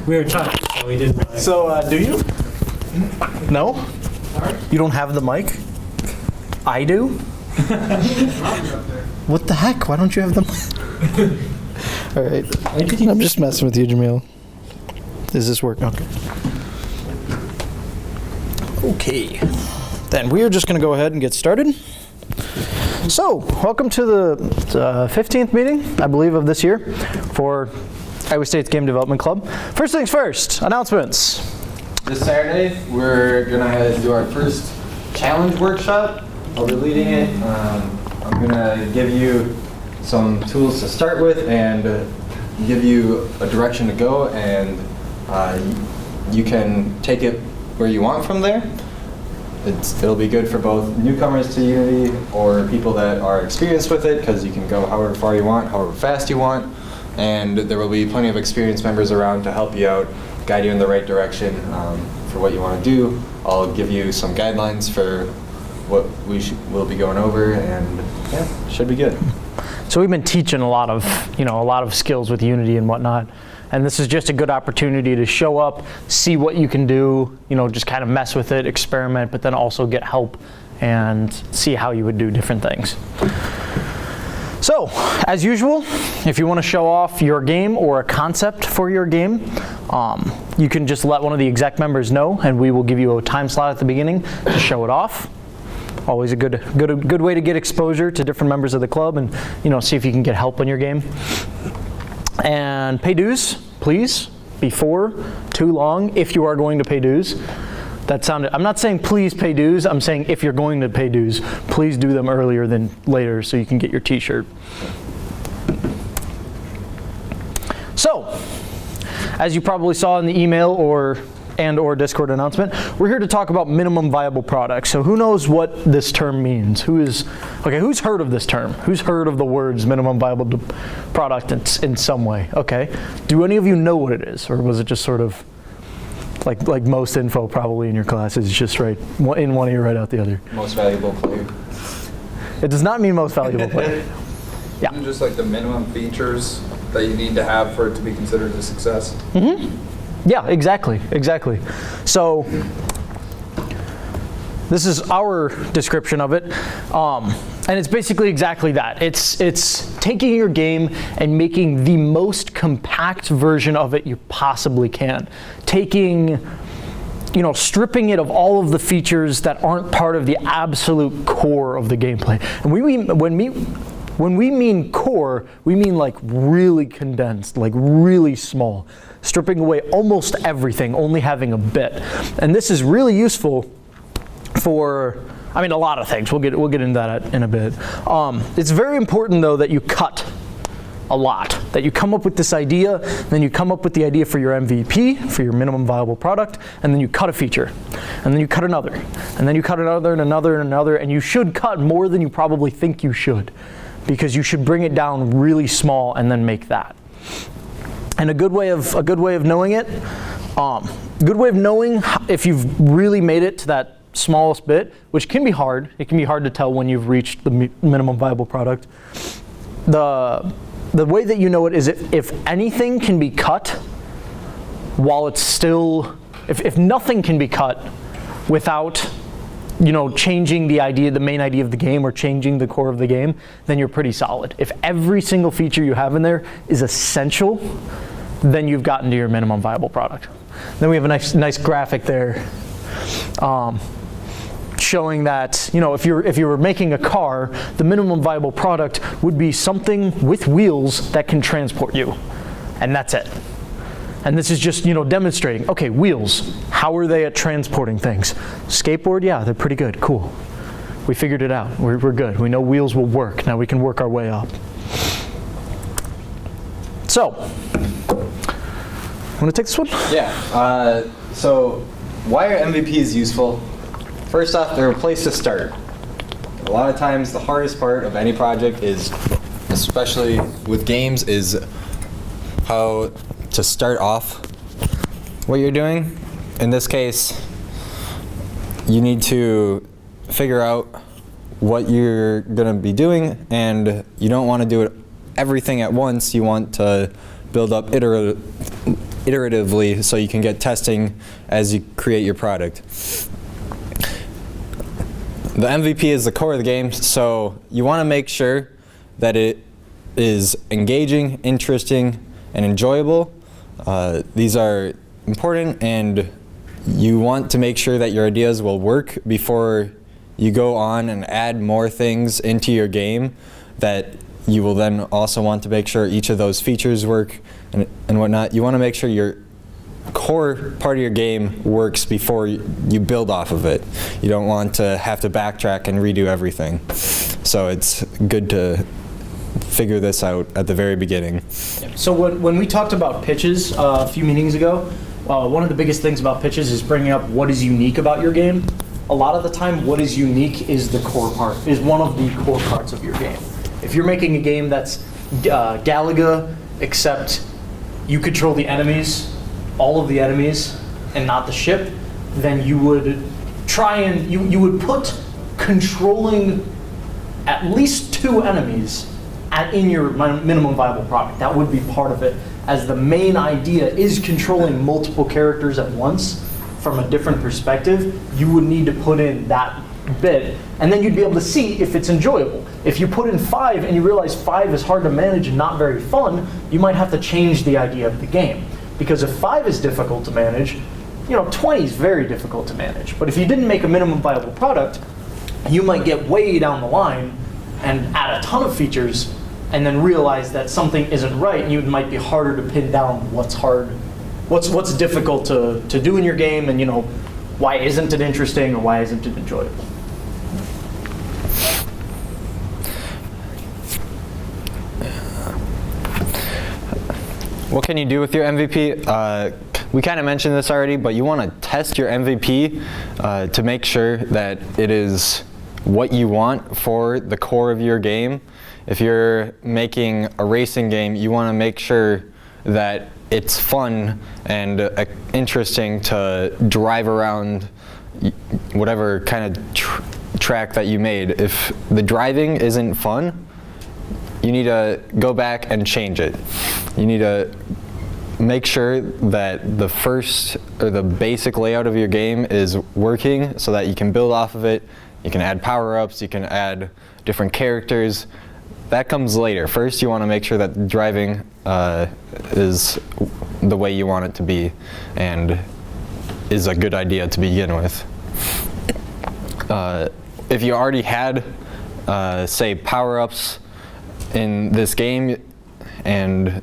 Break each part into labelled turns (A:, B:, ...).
A: We were trying, so we didn't really.
B: So, do you? No? You don't have the mic? I do? What the heck? Why don't you have the mic? All right. I'm just messing with you, Jamil. Is this working? Okay. Okay. Then we are just going to go ahead and get started. So, welcome to the 15th meeting, I believe, of this year for Iowa State's Game Development Club. First things first, announcements.
C: This Saturday, we're gonna do our first challenge workshop. I'll be leading it. I'm gonna give you some tools to start with and give you a direction to go, and you can take it where you want from there. It'll be good for both newcomers to Unity or people that are experienced with it, because you can go however far you want, however fast you want, and there will be plenty of experienced members around to help you out, guide you in the right direction for what you want to do. I'll give you some guidelines for what we'll be going over, and yeah, should be good.
B: So we've been teaching a lot of skills with Unity and whatnot. And this is just a good opportunity to show up, see what you can do, just kind of mess with it, experiment, but then also get help and see how you would do different things. So, as usual, if you want to show off your game or a concept for your game, you can just let one of the exec members know, and we will give you a time slot at the beginning to show it off. Always a good way to get exposure to different members of the club and see if you can get help in your game. And pay dues, please, before too long, if you are going to pay dues. I'm not saying please pay dues, I'm saying if you're going to pay dues, please do them earlier than later so you can get your t-shirt. So, as you probably saw in the email or Discord announcement, we're here to talk about minimum viable product. So who knows what this term means? Who's heard of this term? Who's heard of the words minimum viable product in some way? Okay. Do any of you know what it is? Or was it just sort of like most info probably in your classes, just right in one ear, right out the other?
C: Most valuable player.
B: It does not mean most valuable player. Yeah.
D: Isn't it just like the minimum features that you need to have for it to be considered a success?
B: Mm-hmm. Yeah, exactly. So this is our description of it, and it's basically exactly that. It's taking your game and making the most compact version of it you possibly can. Taking, stripping it of all of the features that aren't part of the absolute core of the gameplay. And when we mean core, we mean like really condensed, like really small, stripping away almost everything, only having a bit. And this is really useful for, a lot of things. We'll get into that in a bit. It's very important though that you cut a lot, that you come up with this idea, then you come up with the idea for your MVP, for your minimum viable product, and then you cut a feature, and then you cut another, and then you cut another and another and another, and you should cut more than you probably think you should, because you should bring it down really small and then make that. And a good way of knowing it, good way of knowing if you've really made it to that smallest bit, which can be hard. It can be hard to tell when you've reached the minimum viable product. The way that you know it is if anything can be cut while it's still, if nothing can be cut without changing the main idea of the game or changing the core of the game, then you're pretty solid. If every single feature you have in there is essential, then you've gotten to your minimum viable product. Then we have a nice graphic there showing that, if you were making a car, the minimum viable product would be something with wheels that can transport you. And that's it. And this is just, demonstrating, okay, wheels, how are they at transporting things? Skateboard, yeah, they're pretty good, cool. We figured it out, we're good. We know wheels will work, now we can work our way up. So, want to take this one?
C: Yeah, so why are MVPs useful? First off, they're a place to start. A lot of times the hardest part of any project is, especially with games, is how to start off what you're doing. In this case, you need to figure out what you're going to be doing, and you don't want to do everything at once. You want to build up iteratively so you can get testing as you create your product. The MVP is the core of the game, so you want to make sure that it is engaging, interesting, and enjoyable. These are important, and you want to make sure that your ideas will work before you go on and add more things into your game, that you will then also want to make sure each of those features work and whatnot. You want to make sure your core part of your game works before you build off of it. You don't want to have to backtrack and redo everything. So it's good to figure this out at the very beginning.
B: So when we talked about pitches a few meetings ago, one of the biggest things about pitches is bringing up what is unique about your game. A lot of the time, what is unique is the core part, is one of the core parts of your game. If you're making a game that's Galaga, except you control the enemies, all of the enemies, and not the ship, then you would try and, you would put controlling at least 2 enemies in your minimum viable product. That would be part of it, as the main idea is controlling multiple characters at once from a different perspective. You would need to put in that bit, and then you'd be able to see if it's enjoyable. If you put in 5 and you realize 5 is hard to manage and not very fun, you might have to change the idea of the game. Because if 5 is difficult to manage, 20 is very difficult to manage. But if you didn't make a minimum viable product, you might get way down the line and add a ton of features and then realize that something isn't right, and it might be harder to pin down what's hard, what's difficult to do in your game, and why isn't it interesting or why isn't it enjoyable.
C: What can you do with your MVP? We kind of mentioned this already, but you want to test your MVP to make sure that it is what you want for the core of your game. If you're making a racing game, you want to make sure that it's fun and interesting to drive around whatever kind of track that you made. If the driving isn't fun, you need to go back and change it. You need to make sure that the first or the basic layout of your game is working so that you can build off of it. You can add power-ups, you can add different characters. That comes later. First, you want to make sure that driving is the way you want it to be and is a good idea to begin with. If you already had, say, power-ups in this game and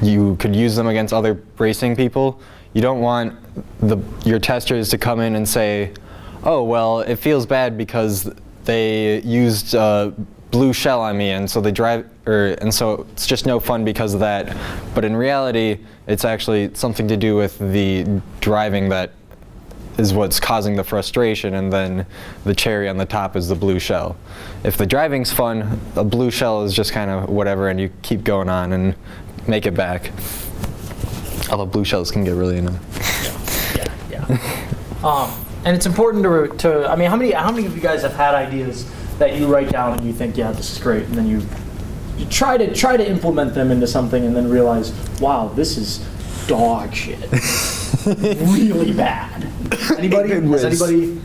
C: you could use them against other racing people, you don't want your testers to come in and say, oh, well, it feels bad because they used blue shell on me, and so and so it's just no fun because of that. But in reality, it's actually something to do with the driving that is what's causing the frustration, and then the cherry on the top is the blue shell. If the driving's fun, a blue shell is just kind of whatever, and you keep going on and make it back. Although blue shells can get really annoying.
B: Yeah. And it's important to I mean, how many of you guys have had ideas that you write down and you think, yeah, this is great, and then you try to implement them into something and then realize, wow, this is dog shit. Really bad. Anybody? Has anybody?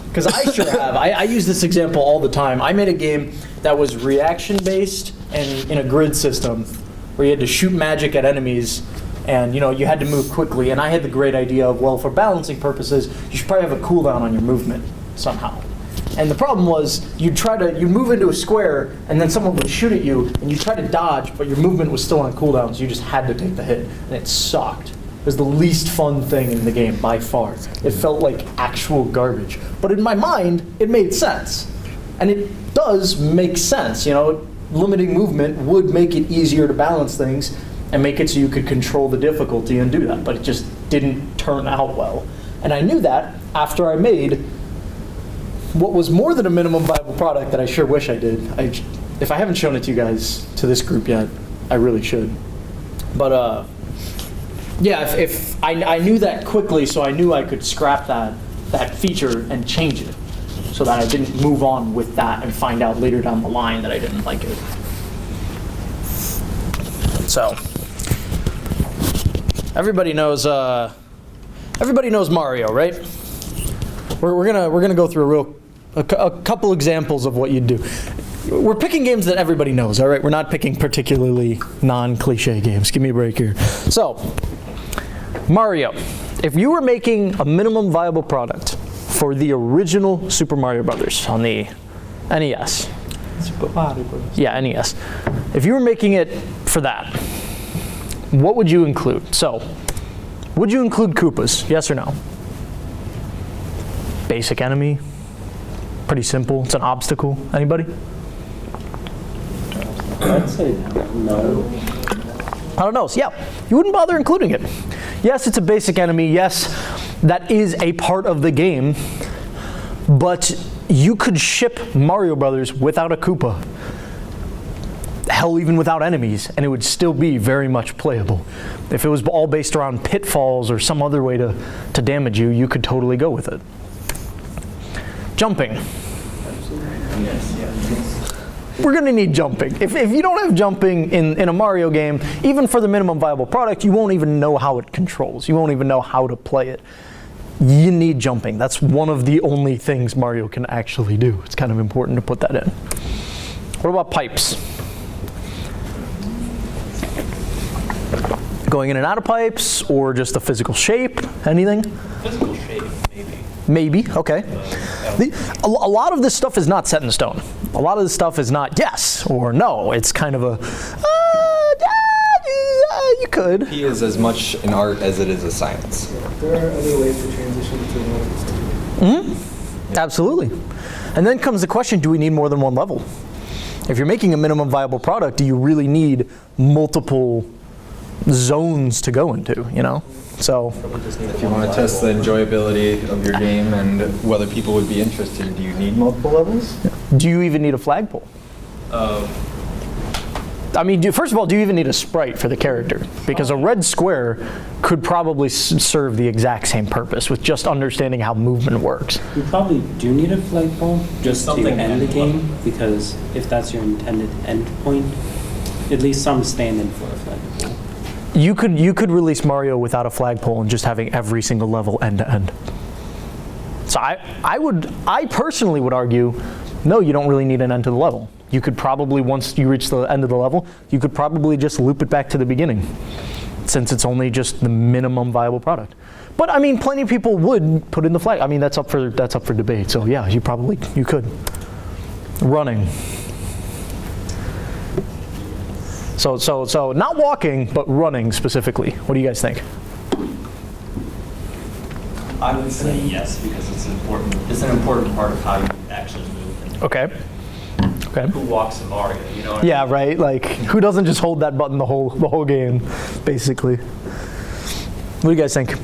B: Because I sure have. I use this example all the time. I made a game that was reaction-based and in a grid system where you had to shoot magic at enemies, and you had to move quickly. And I had the great idea of, well, for balancing purposes, you should probably have a cooldown on your movement somehow. And the problem was, you'd move into a square, and then someone would shoot at you, and you'd try to dodge, but your movement was still on cooldown, so you just had to take the hit, and it sucked. It was the least fun thing in the game by far. It felt like actual garbage. But in my mind, it made sense. And it does make sense, limiting movement would make it easier to balance things and make it so you could control the difficulty and do that, but it just didn't turn out well. And I knew that after I made what was more than a minimum viable product that I sure wish I did. If I haven't shown it to you guys, to this group yet, I really should. But yeah, if I knew that quickly, so I knew I could scrap that feature and change it, so that I didn't move on with that and find out later down the line that I didn't like it. So everybody knows Mario, right? We're gonna go through a couple examples of what you'd do. We're picking games that everybody knows, all right? We're not picking particularly non-cliche games. Give me a break here. So, Mario, if you were making a minimum viable product for the original Super Mario Brothers on the NES.
A: Super Mario Bros.
B: Yeah, NES. If you were making it for that, what would you include? So, would you include Koopas? Yes or no? Basic enemy. Pretty simple. It's an obstacle. Anybody?
A: I'd say no.
B: I don't know. So yeah, you wouldn't bother including it. Yes, it's a basic enemy. Yes, that is a part of the game. But you could ship Mario Brothers without a Koopa. Hell, even without enemies, and it would still be very much playable. If it was all based around pitfalls or some other way to damage you, you could totally go with it. Jumping. We're going to need jumping. If you don't have jumping in a Mario game, even for the minimum viable product, you won't even know how it controls. You won't even know how to play it. You need jumping. That's one of the only things Mario can actually do. It's kind of important to put that in. What about pipes? Going in and out of pipes, or just the physical shape? Anything?
A: Physical shape, maybe.
B: Maybe, okay. A lot of this stuff is not set in stone. A lot of this stuff is not yes or no. It's kind of a, you could.
C: He is as much an art as it is a science.
A: There are other ways to transition to another system.
B: Absolutely. And then comes the question, do we need more than one level? If you're making a minimum viable product, do you really need multiple zones to go into, you know? So,
C: If you want to test the enjoyability of your game and whether people would be interested, do you need multiple levels?
B: do you even need a flagpole? I mean, first of all, do you even need a sprite for the character? Because a red square could probably serve the exact same purpose with just understanding how movement works.
E: You probably do need a flagpole just
A: Something
E: to end the
A: end
E: game, because if that's your intended end point, at least some stand-in for a flagpole.
B: You could release Mario without a flagpole and just having every single level end to end. So I personally would argue, no, you don't really need an end to the level. You could probably, once you reach the end of the level, you could probably just loop it back to the beginning, since it's only just the minimum viable product. But I mean, plenty of people would put in the flag. I mean, that's up for debate. So yeah, you could. Running. So not walking, but running specifically. What do you guys think?
F: I would say yes, because it's important. It's an important part of how you actually move.
B: Okay. Okay.
F: Who walks in Mario? You know what
B: Yeah, right. Like, who doesn't just hold that button the whole game, basically? What do you guys think?